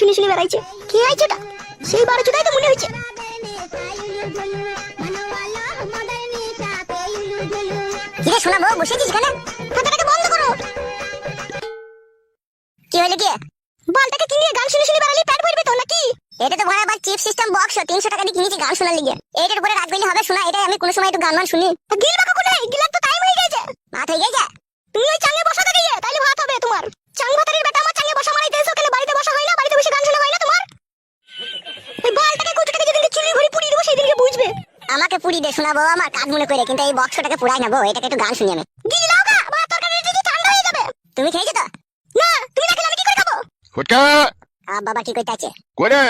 শুনে শুনে বেড়াইছে। কে আইছে ওটা? সেই বারো চোদাই তো মনে হচ্ছে। কিরে শোনা বউ, বসেছিস এখানে? কথাটাকে বন্ধ করো। কি হলো কি? বলটাকে কিনে গান শুনে শুনে বেড়ালি পেট ভরবে তো নাকি? এটা তো ভরা আবার চিপ সিস্টেম বক্স 300 টাকা দিয়ে কিনেছি গান শোনার লিগে। এইটার উপরে রাত গেলে হবে শোনা? এটাই আমি কোন সময় একটু গান মান শুনি। গিল বাকা কোনে? গিলার তো টাইম হয়ে গেছে। ভাত হয়ে গেছে? তুমি ওই চাঙ্গে বসা থেকে গিয়ে তাইলে ভাত হবে তোমার। চাং ভাতারির বেটা আমার চাঙ্গে বসা মারাইতে এসো, কেন বাড়িতে বসা হয় না? বাড়িতে বসে গান শোনা হয় না তোমার? ওই বলটাকে কুচুটাকে যেদিনকে চুলি ভরি পুড়িয়ে দেবো সেদিনকে বুঝবে। আমাকে পুরি দে শোনাবো আমার কাজ মনে করে, কিন্তু এই বক্সটাকে পুরাই না বউ, এটাকে একটু গান শুনি আমি। গিলি লাও গা, আমার তরকারি যদি ঠান্ডা হয়ে যাবে। তুমি খেয়েছো তো? না, তুমি না খেলে আমি কি করে খাবো? ফুটকা বাবা কি কইতে আছে? করে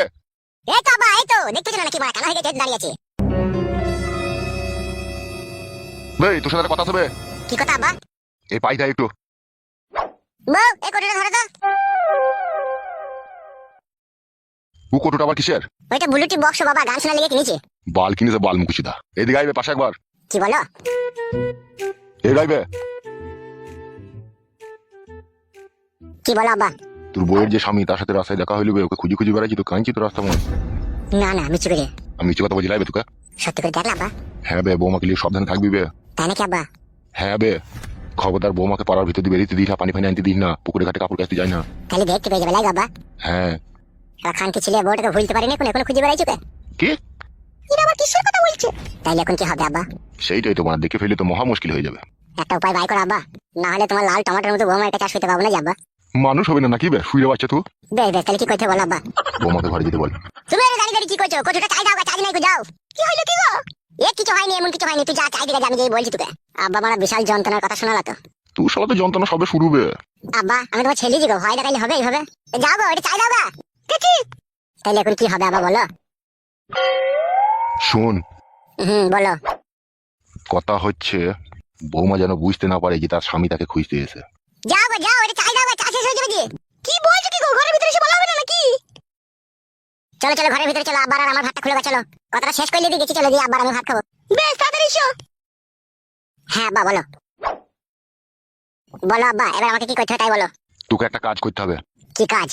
এই তো বাবা, এই তো দেখতেছ না নাকি মারা কানা হয়ে গেছে দাঁড়িয়ে আছে। ভাই তোর সাথে একটা কথা হবে। কি কথা আব্বা? এই পাইটা একটু বউ এই কোটটা ধরে তো। ও কোটোটা আবার কিসের? ওইটা ব্লুটুথ বক্স বাবা, গান শোনার লিগে কিনেছি। বাল কিনেছে বাল মুকুচিদা। এদিকে আইবে পাশে একবার। কি বলো? এই গাইবে। কি বলো আব্বা? তোর বইয়ের যে স্বামী তার সাথে রাস্তায় দেখা হইলো, ওকে খুঁজি খুঁজি বেড়াচ্ছি তো কাঁদছি তো রাস্তা মনে। না না মিছু করে। আমি মিছে কথা বলছি লাইবে তোকে? সত্যি করে দেখলা আব্বা? হ্যাঁ বে, বৌমাকে নিয়ে সাবধানে থাকবি বে। তাই নাকি আব্বা? হ্যাঁ বে, খবরদার বৌমাকে পাড়ার ভিতর দিয়ে বেরিয়ে দিস না, পানি ফানি আনতে দিস না, পুকুরে ঘাটে কাপড় কাচতে যাই না। তাহলে দেখতে পেয়ে যাবে লাগে আব্বা। হ্যাঁ। এবার খানকে ছেলে বউটাকে ভুলতে পারিনি, এখন এখন খুঁজে বেড়াইছো কে? কি? এরা আবার কিসের কথা বলছে? তাইলে এখন কি হবে আব্বা? সেইটাই তোমার দেখে ফেলে তো মহা মুশকিল হয়ে যাবে। একটা উপায় বাই করো আব্বা, না হলে তোমার লাল টমাটোর মতো বৌমার একটা চাষ হইতে পারবো না যাব্বা। মানুষ হবে না নাকি বে? শুয়ে বাচ্চা তুই। বেশ বেশ, তাহলে কি করতে বলো আব্বা? বৌমাকে ঘরে যেতে বল। তুমি এর দাঁড়িয়ে দাঁড়িয়ে কি করছো? কতটা চাই দাও, চাই নাই গো, যাও। কি হইলো কি গো? এ কিছু হয়নি, এমন কিছু হয়নি, তুই যা চাই দিকে আমি যেই বলছি তোকে। আব্বা আমার বিশাল যন্ত্রণার কথা শোনালা তো। তুই শালা তো যন্ত্রণা সবে শুরু বে। আব্বা আমি তোমার ছেলে দিগো, ভয় দেখাইলে হবে এইভাবে? যাও গো, এটা চাই দাও গা। দেখি তাহলে এখন কি হবে আব্বা বলো? শোন, বলো। কথা হচ্ছে বৌমা যেন বুঝতে না পারে যে তার স্বামী তাকে খুঁজতে এসে। যাও গো যাও, এটা চাই দাও গা, চা শেষ হয়ে যাবে যে। কি বলছো কি গো? ঘরের ভিতরে এসে বলা হবে না নাকি? চলো চলো ঘরের ভিতরে চলো, আব্বার আর আমার ভাতটা খুলে গা, চলো। কথাটা শেষ করে দিয়ে গেছি, চলো দিয়ে আব্বার আমি ভাত খাবো। বেশ তাড়াতাড়ি এসো। হ্যাঁ আব্বা বলো। বলো আব্বা, এবার আমাকে কি করতে হবে তাই বলো। তোকে একটা কাজ করতে হবে। কি কাজ?